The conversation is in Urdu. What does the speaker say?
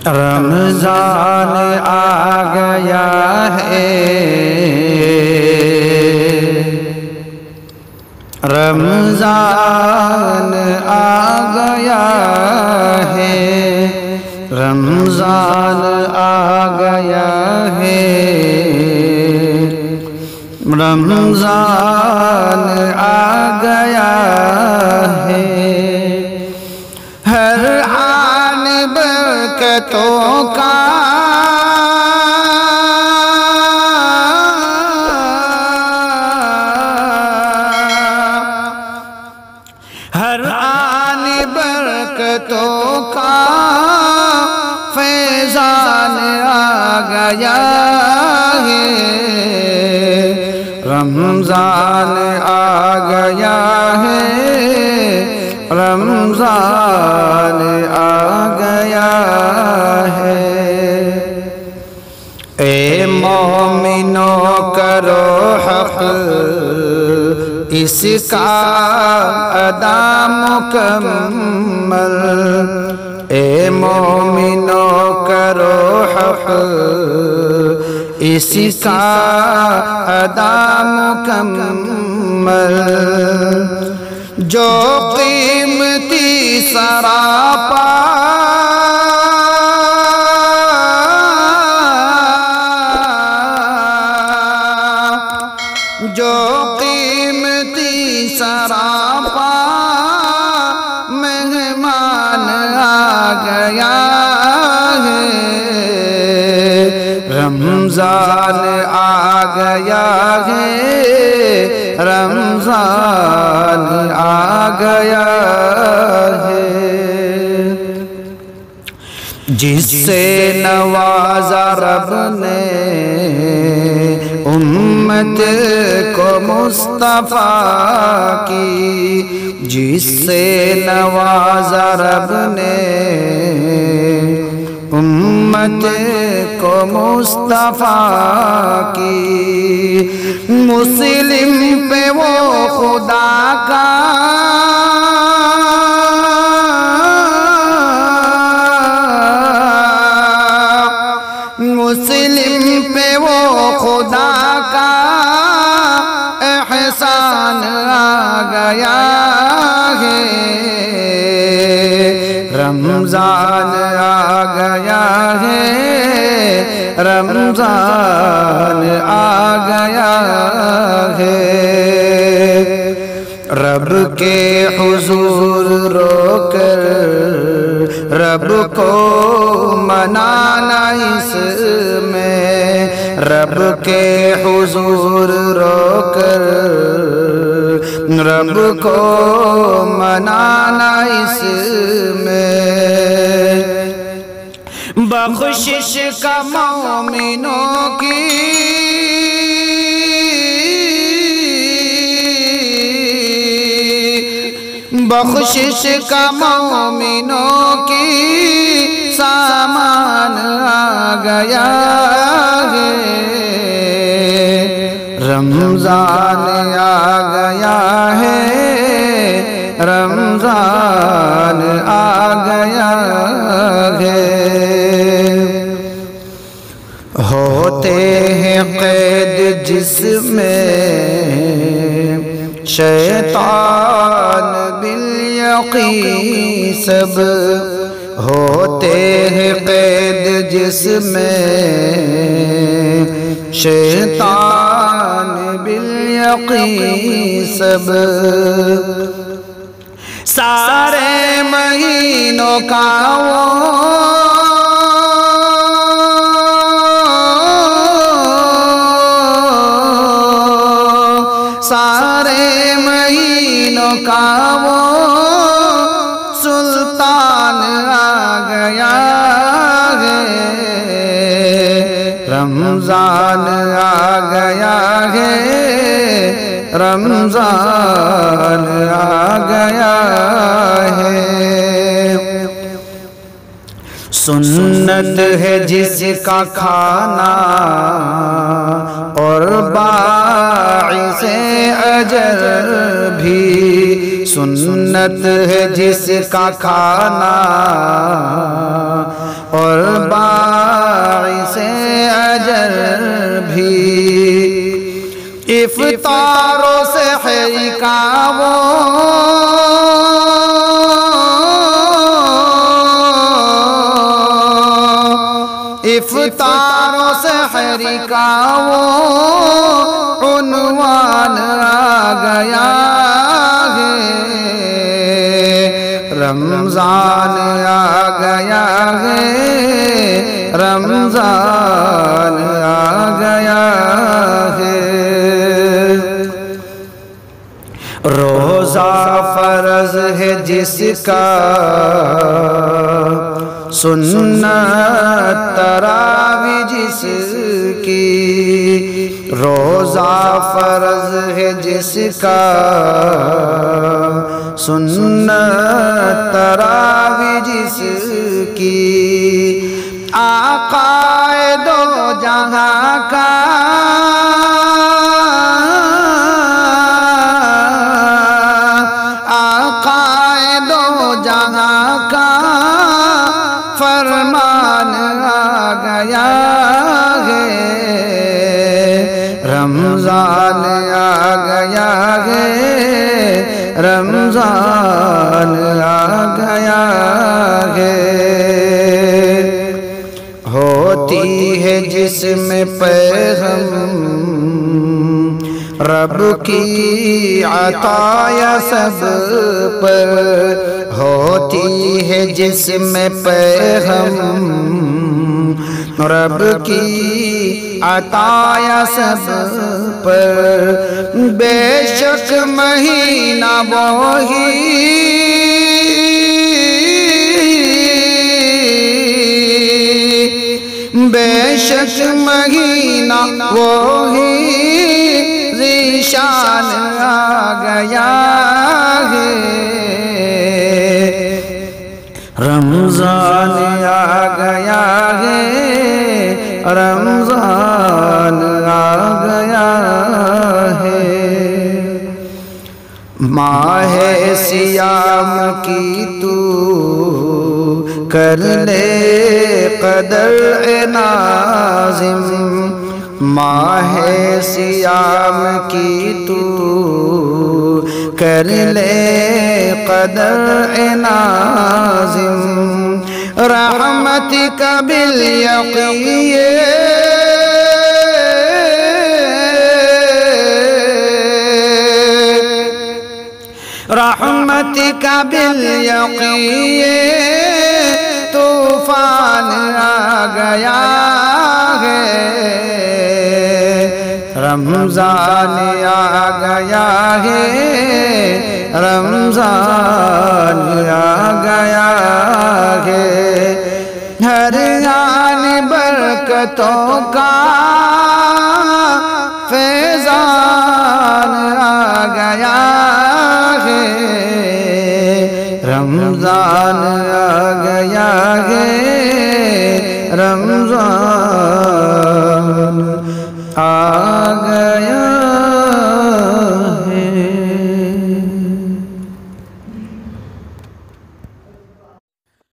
رمضان آ گیا ہے، رمضان آ گیا ہے، رمضان آ گیا ہے، رمضان آ گیا ہے۔ ہر آن برکتوں کا ہر آن برکتوں کا فیضان آ گیا ہے، رمضان آ گیا ہے، رمضان آ گیا ہے۔ اے مومنو کرو حق اس کا ادا مکمل، اے مومنو کرو حق اس کا ادا مکمل، جو قیمتی سراپا جو قیمتی سراپا مہمان آ گیا ہے، رمضان آ گیا ہے، رمضان آ گیا ہے۔ جس سے نوازا رب نے امت کو مصطفیٰ کی، جس سے نوازا رب نے امت کو مصطفیٰ کی، مسلم پہ وہ خدا کا مسلم پہ وہ خدا کا احسان آ گیا ہے، رمضان آ گیا ہے، رمضان آ گیا ہے۔ رب کے حضور رو کر رب کو منانا اس میں، رب کے حضور رو کر رب کو منانا اس میں، بخشش کا مومنوں کی بخشش کا مومنوں کی سامان آ گیا ہے، رمضان آ گیا ہے، رمضان آ گیا ہے۔ ہوتے ہیں قید جس میں شیطان بالیقین سب، ہوتے ہیں قید جس میں شیطان بالیقین سب، سارے مہینوں کا سارے مہینوں کا وہ سلطان آ گیا ہے، رمضان آ گیا ہے، رمضان آ گیا ہے۔ سنت ہے جس کا کھانا اور باعث اجر بھی، سنت ہے جس کا کھانا اور باعث اجر بھی، افطار و سحر کا وہ افطار و سحر کا وہ عنوان آ گیا ہے، رمضان آ گیا ہے، رمضان آ گیا ہے۔ روزہ فرض ہے جس کا، سنت تراوی جس کی، روزہ فرض ہے جس کا، سنت تراوی جس کی، آقا دو جہاں کا فرمان آ گیا ہے، رمضان آ گیا ہے، رمضان آ گیا ہے۔ ہوتی ہے جس میں پیغام رب کی عطا سب پر، ہوتی ہے جس میں پیغام رب کی عطا سب پر، بے شک مہینہ وہی بے شک مہینہ وہی ذیشان آ گیا ہے، رمضان آ گیا ہے، رمضان آ گیا ہے۔ ماہ سیام کی تو کر لے قدر اے ناظم، ماہ سیام کی تو کر لے قدر اے ناظم، رحمتک بالیقین رحمتک بالیقین، طوفان آ گیا ہے، رمضان آ گیا ہے، رمضان آ گیا ہے۔ ہر آن برکتوں کا